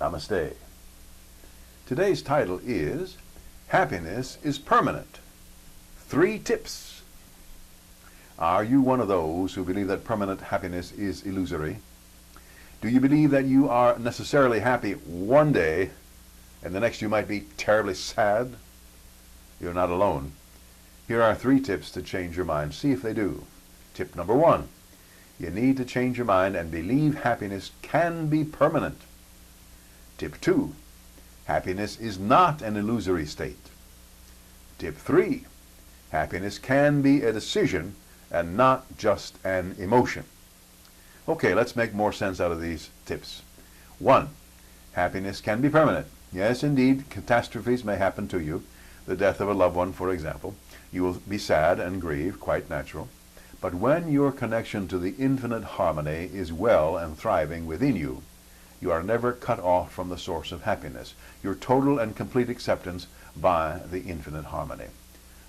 Namaste. Today's title is Happiness is Permanent. 3 tips. Are you one of those who believe that permanent happiness is illusory? Do you believe that you are necessarily happy one day and the next you might be terribly sad? You're not alone. Here are 3 tips to change your mind. See if they do. Tip number 1. You need to change your mind and believe happiness can be permanent. Tip 2. Happiness is not an illusory state. Tip 3. Happiness can be a decision and not just an emotion. Okay, let's make more sense out of these tips. 1. Happiness can be permanent. Yes, indeed, catastrophes may happen to you. The death of a loved one, for example. You will be sad and grieve, quite natural. But when your connection to the infinite harmony is well and thriving within you, you are never cut off from the source of happiness, your total and complete acceptance by the infinite harmony.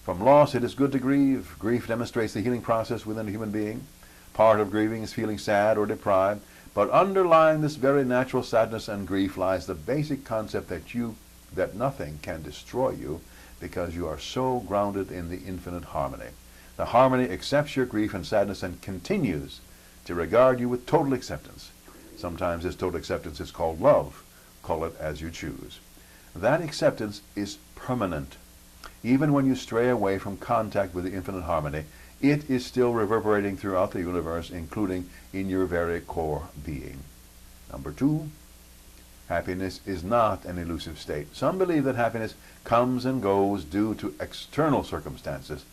From loss, it is good to grieve. Grief demonstrates the healing process within a human being. Part of grieving is feeling sad or deprived, but underlying this very natural sadness and grief lies the basic concept that nothing can destroy you because you are so grounded in the infinite harmony. The harmony accepts your grief and sadness and continues to regard you with total acceptance. Sometimes this total acceptance is called love. Call it as you choose. That acceptance is permanent. Even when you stray away from contact with the infinite harmony, it is still reverberating throughout the universe, including in your very core being. Number 2, happiness is not an elusive state. Some believe that happiness comes and goes due to external circumstances.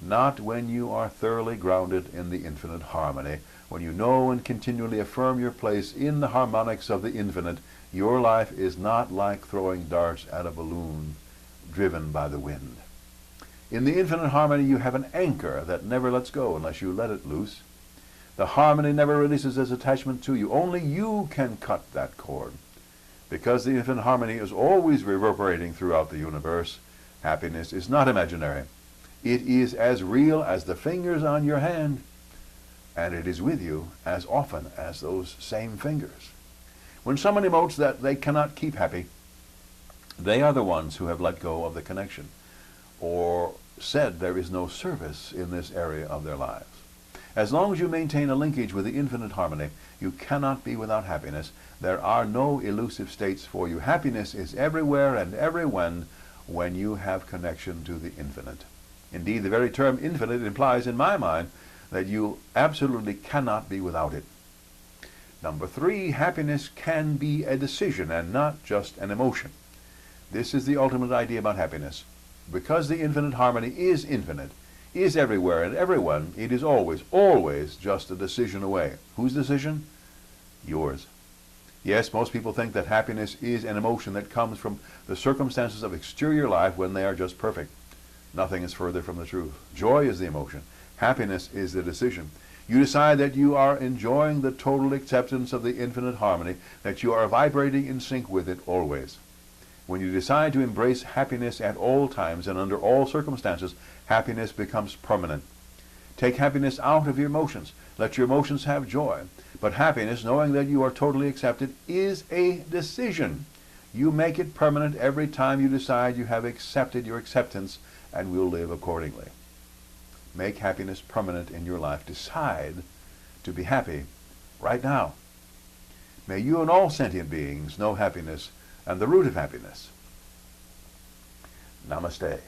Not when you are thoroughly grounded in the infinite harmony. When you know and continually affirm your place in the harmonics of the infinite, your life is not like throwing darts at a balloon driven by the wind. In the infinite harmony, you have an anchor that never lets go unless you let it loose. The harmony never releases its attachment to you. Only you can cut that cord. Because the infinite harmony is always reverberating throughout the universe, happiness is not imaginary. It is as real as the fingers on your hand, and it is with you as often as those same fingers. When someone emotes that they cannot keep happy, they are the ones who have let go of the connection, or said there is no service in this area of their lives. As long as you maintain a linkage with the infinite harmony, you cannot be without happiness. There are no elusive states for you. Happiness is everywhere and everywhen when you have connection to the infinite. Indeed, the very term infinite implies, in my mind, that you absolutely cannot be without it. Number 3, happiness can be a decision and not just an emotion. This is the ultimate idea about happiness. Because the infinite harmony is infinite, is everywhere and everyone, it is always just a decision away. Whose decision? Yours. Yes, most people think that happiness is an emotion that comes from the circumstances of exterior life when they are just perfect. Nothing is further from the truth. Joy is the emotion. Happiness is the decision. You decide that you are enjoying the total acceptance of the infinite harmony, that you are vibrating in sync with it always. When you decide to embrace happiness at all times and under all circumstances, happiness becomes permanent. Take happiness out of your emotions. Let your emotions have joy. But happiness, knowing that you are totally accepted, is a decision. You make it permanent every time you decide you have accepted your acceptance and will live accordingly. Make happiness permanent in your life. Decide to be happy right now. May you and all sentient beings know happiness and the root of happiness. Namaste.